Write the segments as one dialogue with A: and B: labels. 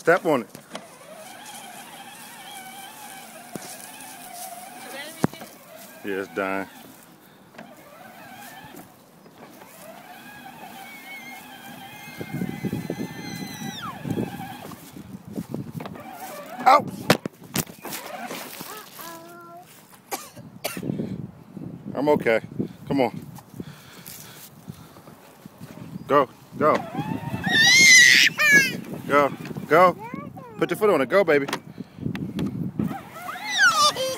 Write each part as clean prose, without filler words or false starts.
A: Step on it. Yeah, it's dying. Ow! I'm okay. Come on. Go, go. Go, go. Put your foot on it. Go, baby.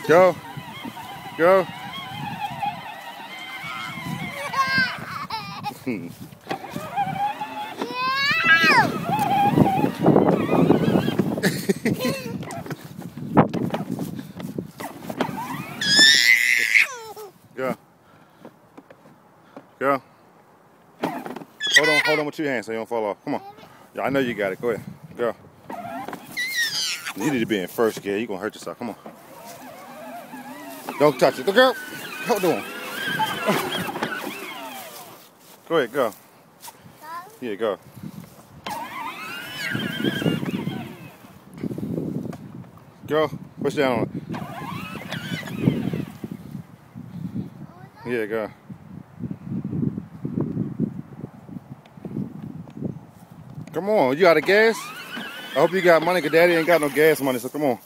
A: Go. Go. Go. Go. Hold on with 2 hands so you don't fall off. Come on. Yeah, I know you got it. Go ahead. Go. You need to be in first gear. You're going to hurt yourself. Come on. Don't touch it. Go. Hold on. Go ahead. Go. Yeah, go. Go. Push down on it. Yeah, go. Come on. You got a gas? I hope you got money, because Daddy ain't got no gas money, so come on.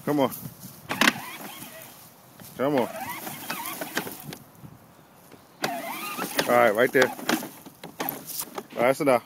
A: Come on. Come on. All right, right there. All right, that's enough.